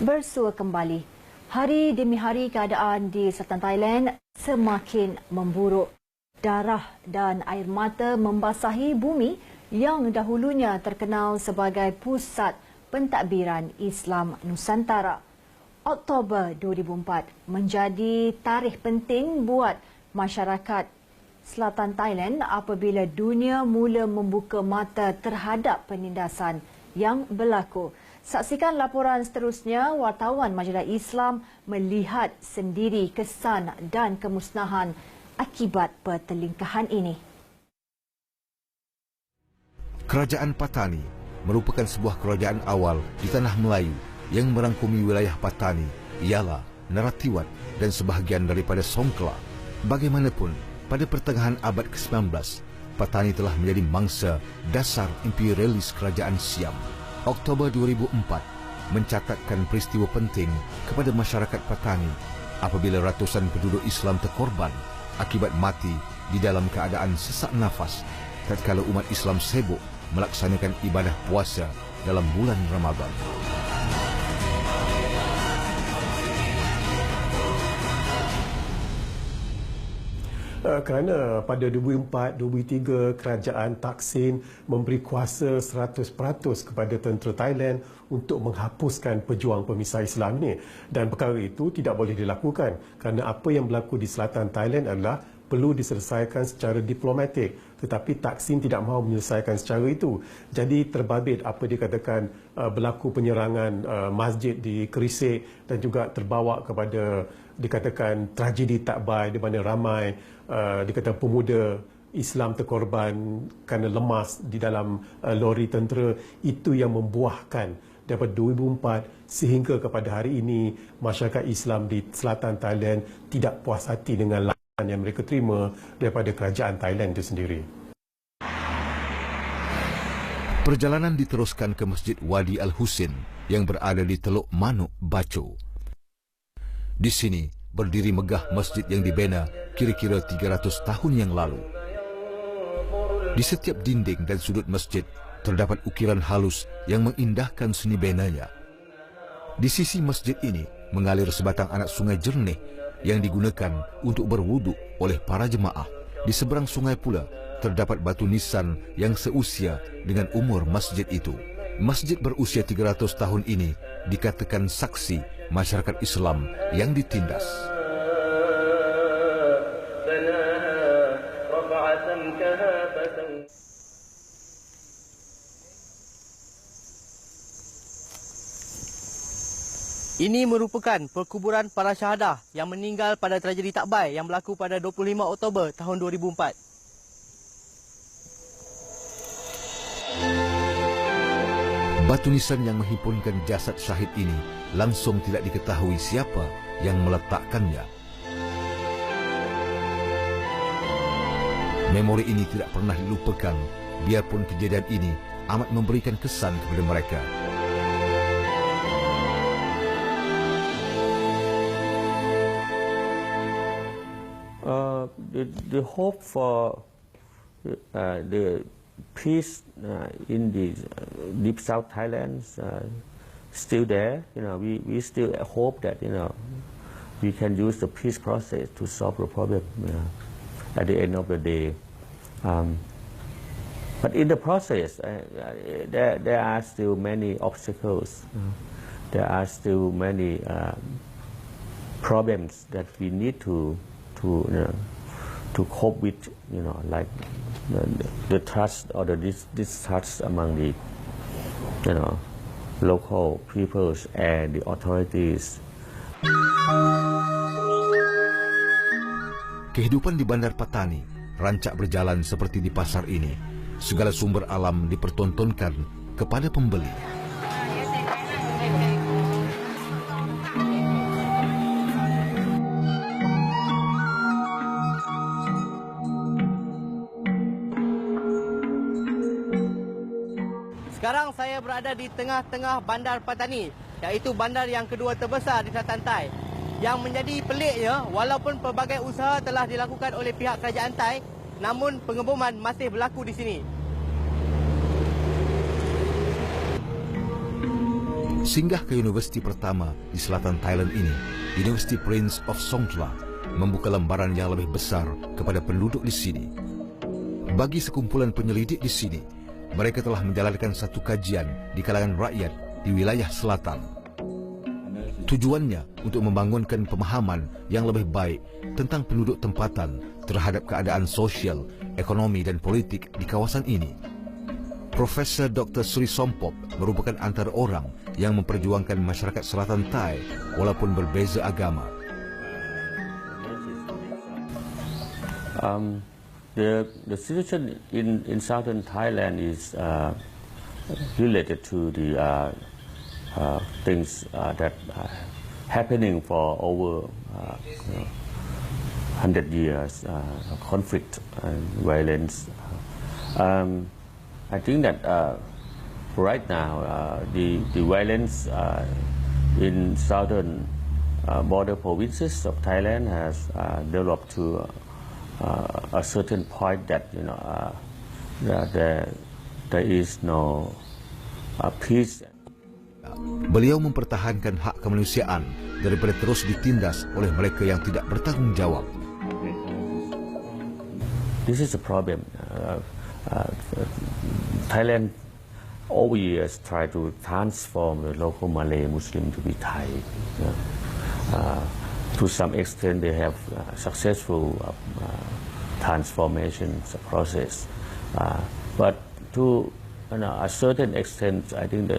Bersua kembali. Hari demi hari keadaan di selatan Thailand semakin memburuk. Darah dan air mata membasahi bumi yang dahulunya terkenal sebagai pusat pentadbiran Islam Nusantara. Oktober 2004 menjadi tarikh penting buat masyarakat selatan Thailand apabila dunia mula membuka mata terhadap penindasan yang berlaku. Saksikan laporan seterusnya. Wartawan Majalah Islam melihat sendiri kesan dan kemusnahan akibat pertelingkahan ini. Kerajaan Patani merupakan sebuah kerajaan awal di tanah Melayu yang merangkumi wilayah Patani, Yala, Naratiwat dan sebahagian daripada Songkla. Bagaimanapun, pada pertengahan abad ke-19, Patani telah menjadi mangsa dasar imperialis kerajaan Siam. Oktober 2004 mencatatkan peristiwa penting kepada masyarakat Patani apabila ratusan penduduk Islam terkorban akibat mati di dalam keadaan sesak nafas tatkala umat Islam sibuk melaksanakan ibadah puasa dalam bulan Ramadan. Kerana pada 2004-2003 kerajaan Thaksin memberi kuasa 100% kepada tentera Thailand untuk menghapuskan pejuang pemisah Islam ini, dan perkara itu tidak boleh dilakukan kerana apa yang berlaku di selatan Thailand adalah perlu diselesaikan secara diplomatik, tetapi Thaksin tidak mahu menyelesaikan secara itu. Jadi terbabit apa dikatakan berlaku penyerangan masjid di Kerisik dan juga terbawa kepada dikatakan tragedi Tak Bai di mana ramai dikatakan pemuda Islam terkorban kerana lemas di dalam lori tentera. Itu yang membuahkan daripada 2004 sehingga kepada hari ini masyarakat Islam di selatan Thailand tidak puas hati dengan layanan yang mereka terima daripada kerajaan Thailand itu sendiri. Perjalanan diteruskan ke Masjid Wadi Al-Husin yang berada di Teluk Manuk, Baco. Di sini berdiri megah masjid yang dibina kira-kira 300 tahun yang lalu. Di setiap dinding dan sudut masjid terdapat ukiran halus yang mengindahkan seni benanya. Di sisi masjid ini mengalir sebatang anak sungai jernih yang digunakan untuk berwuduk oleh para jemaah. Di seberang sungai pula terdapat batu nisan yang seusia dengan umur masjid itu. Masjid berusia 300 tahun ini dikatakan saksi masyarakat Islam yang ditindas. Ini merupakan perkuburan para syahadah yang meninggal pada tragedi Tak Bai yang berlaku pada 25 Oktober tahun 2004. Batu nisan yang menghimpunkan jasad syahid ini langsung tidak diketahui siapa yang meletakkannya. Memori ini tidak pernah dilupakan, biarpun kejadian ini amat memberikan kesan kepada mereka. The hope for the peace in the deep South Thailand still there. We still hope that we can use the peace process to solve the problem at the end of the day. But in the process, there are still many obstacles. There are still many problems that we need to cope with. Like the trust or the distrust among the local peoples and the authorities. Kehidupan di Bandar Patani rancak berjalan seperti di pasar ini. Segala sumber alam dipertontonkan kepada pembeli. Sekarang saya berada di tengah-tengah Bandar Patani, iaitu bandar yang kedua terbesar di selatan Thai. Yang menjadi peliknya, walaupun pelbagai usaha telah dilakukan oleh pihak kerajaan Thai, namun pengeboman masih berlaku di sini. Singgah ke universiti pertama di selatan Thailand ini, University Prince of Songkhla, membuka lembaran yang lebih besar kepada penduduk di sini. Bagi sekumpulan penyelidik di sini, mereka telah menjalankan satu kajian di kalangan rakyat di wilayah selatan. Tujuannya untuk membangunkan pemahaman yang lebih baik tentang penduduk tempatan terhadap keadaan sosial, ekonomi dan politik di kawasan ini. Profesor Dr. Sri Sompop merupakan antara orang yang memperjuangkan masyarakat selatan Thai walaupun berbeza agama. The situation in southern Thailand is related to the things that are happening for over 100 years, conflict and violence. I think that right now the violence in southern border provinces of Thailand has developed to a certain point that that there is no peace. Beliau mempertahankan hak kemanusiaan daripada terus ditindas oleh mereka yang tidak bertanggung jawab. This is a problem. Thailand over years tried to transform the local Malay Muslim to be Thai. To some extent, they have successful transformations process, but to a certain extent, I think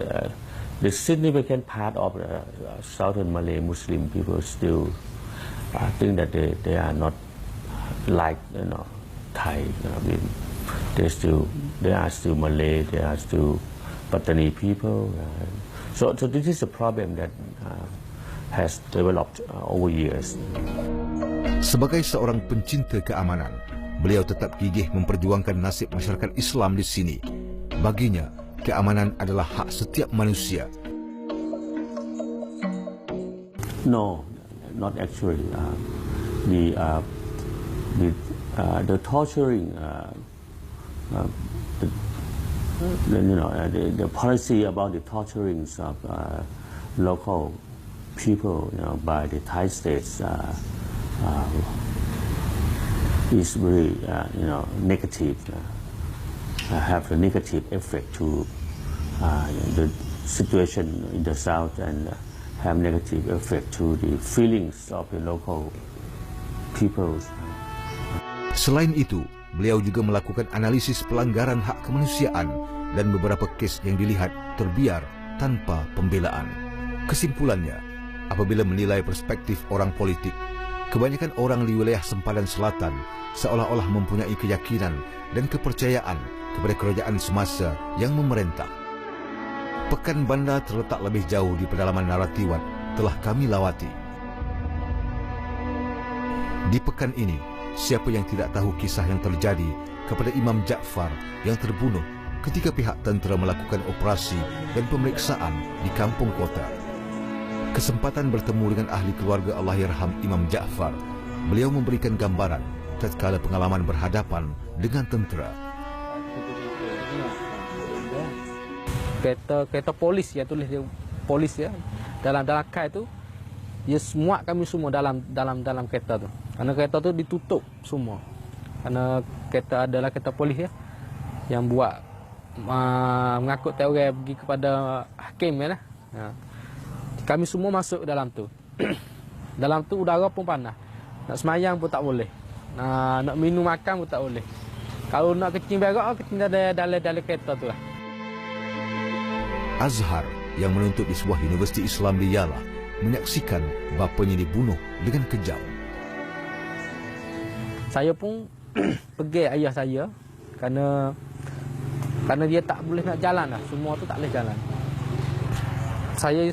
the significant part of the southern Malay Muslim people still think that they are not like Thai. They are still Malay. They are still Patani people. So this is a problem that has developed over years. Sebagai seorang pencinta keamanan, beliau tetap gigih memperjuangkan nasib masyarakat Islam di sini. Baginya, keamanan adalah hak setiap manusia. No, not actually. The torturing, the policy about the torturing of local people, by the Thai states is very, negative. Have a negative effect to the situation in the south and have negative effect to the feelings of the local people. Selain itu, beliau juga melakukan analisis pelanggaran hak kemanusiaan dan beberapa kes yang dilihat terbiar tanpa pembelaan. Kesimpulannya, apabila menilai perspektif orang politik, kebanyakan orang di wilayah sempadan selatan seolah-olah mempunyai keyakinan dan kepercayaan kepada kerajaan semasa yang memerintah. Pekan Banda terletak lebih jauh di pedalaman Naratiwat telah kami lawati. Di pekan ini, siapa yang tidak tahu kisah yang terjadi kepada Imam Ja'far yang terbunuh ketika pihak tentera melakukan operasi dan pemeriksaan di kampung kota. Kesempatan bertemu dengan ahli keluarga Allahyarham Imam Ja'far, beliau memberikan gambaran tatkala pengalaman berhadapan dengan tentera. Kereta polis, ya tulis dia polis ya. Dalam kad itu dia muat kami semua dalam kereta tu. Karena kereta tu ditutup semua. Karena kereta adalah kereta polis ya, yang buat mengangkut orang pergi kepada hakim ya. Kami semua masuk dalam tu. Dalam tu udara pun panas. Nak semayang pun tak boleh. Nak minum makan pun tak boleh. Kalau nak kecing berak, kecing dalam kereta tu lah. Azhar yang menuntut di sebuah universiti Islam di Yala menyaksikan bapanya dibunuh dengan kejam. Saya pun pergi ayah saya kerana dia tak boleh nak jalan lah. Semua tu tak boleh jalan. Saya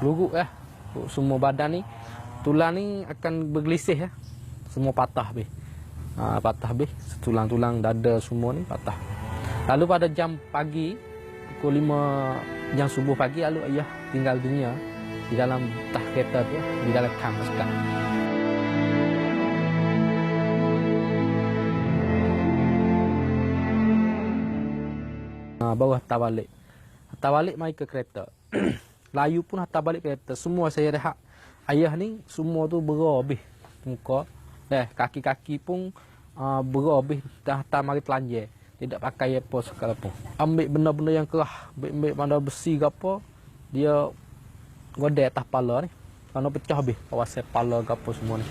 luruk ya. Semua badan ni, tulang ni akan bergelisih ya. Semua patah habis. Patah habis. Tulang-tulang dada semua ni patah. Lalu pada jam pagi, pukul 5 jam subuh pagi, lalu ayah tinggal dunia di dalam tah kereta tu, di dalam kam sekat. Bawah tak balik. hantar balik mai ke kereta. Layu pun hantar balik kereta. Semua saya rehat. Ayah ni semua tu berah habis muka. Kaki-kaki pun berah habis dah hantar mari telanjang. Tidak pakai apa sekali pun. Ambil benda-benda yang kerah, ambil benda besi ke apa, dia godek atas kepala ni. Kerana pecah habis kawasan kepala ke apa semua ni.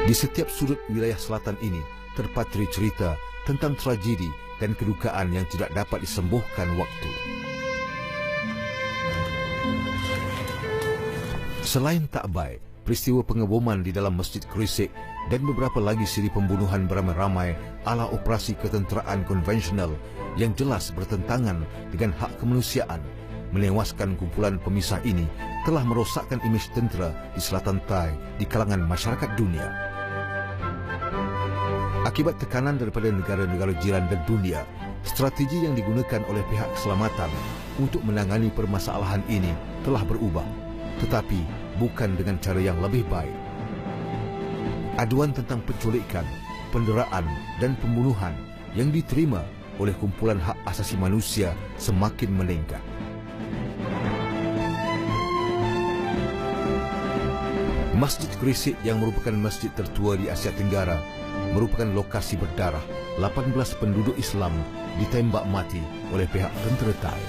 Di setiap sudut wilayah selatan ini terpatri cerita tentang tragedi dan kedukaan yang tidak dapat disembuhkan waktu. Selain Takbai, peristiwa pengeboman di dalam Masjid Gresik dan beberapa lagi siri pembunuhan beramai-ramai ala operasi ketenteraan konvensional yang jelas bertentangan dengan hak kemanusiaan menewaskan kumpulan pemisah ini telah merosakkan imej tentera di Selatan Thai di kalangan masyarakat dunia. Akibat tekanan daripada negara-negara jiran dan dunia, strategi yang digunakan oleh pihak keselamatan untuk menangani permasalahan ini telah berubah, tetapi bukan dengan cara yang lebih baik. Aduan tentang penculikan, penderaan dan pembunuhan yang diterima oleh kumpulan hak asasi manusia semakin meningkat. Masjid Gresik yang merupakan masjid tertua di Asia Tenggara merupakan lokasi berdarah 18 penduduk Islam ditembak mati oleh pihak tentera Thai.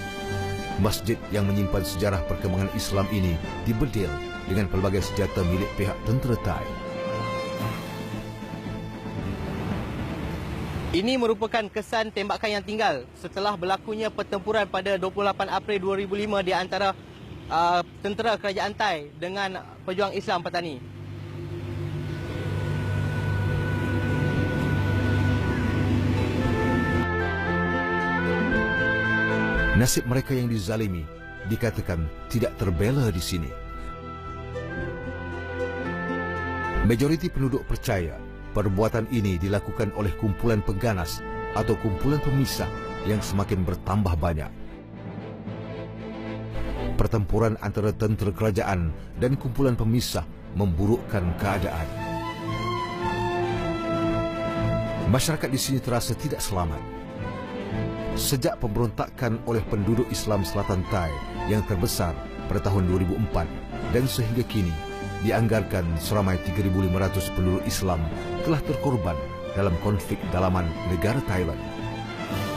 Masjid yang menyimpan sejarah perkembangan Islam ini dibedil dengan pelbagai senjata milik pihak tentera Thai. Ini merupakan kesan tembakan yang tinggal setelah berlakunya pertempuran pada 28 April 2005 di antara tentera kerajaan Thai dengan pejuang Islam Patani. Nasib mereka yang dizalimi dikatakan tidak terbela di sini. Majoriti penduduk percaya perbuatan ini dilakukan oleh kumpulan pengganas atau kumpulan pemisah yang semakin bertambah banyak. Pertempuran antara tentera kerajaan dan kumpulan pemisah memburukkan keadaan. Masyarakat di sini terasa tidak selamat. Sejak pemberontakan oleh penduduk Islam Selatan Thai yang terbesar pada tahun 2004 dan sehingga kini, dianggarkan seramai 3.500 penduduk Islam telah terkorban dalam konflik dalaman negara Thailand.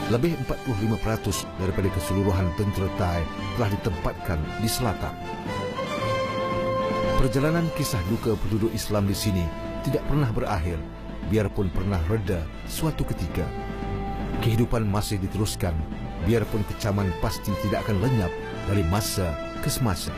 Lebih 45% daripada keseluruhan tentera Thai telah ditempatkan di selatan. Perjalanan kisah duka penduduk Islam di sini tidak pernah berakhir, biarpun pernah reda suatu ketika. Kehidupan masih diteruskan, biarpun kecaman pasti tidak akan lenyap dari masa ke semasa.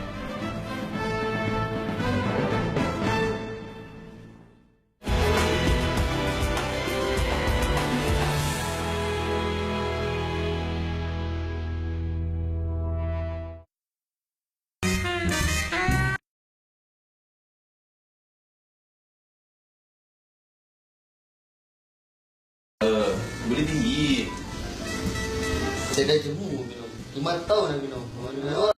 Boleh tinggi. Saya dah jemu minum. 5 tahun dah minum.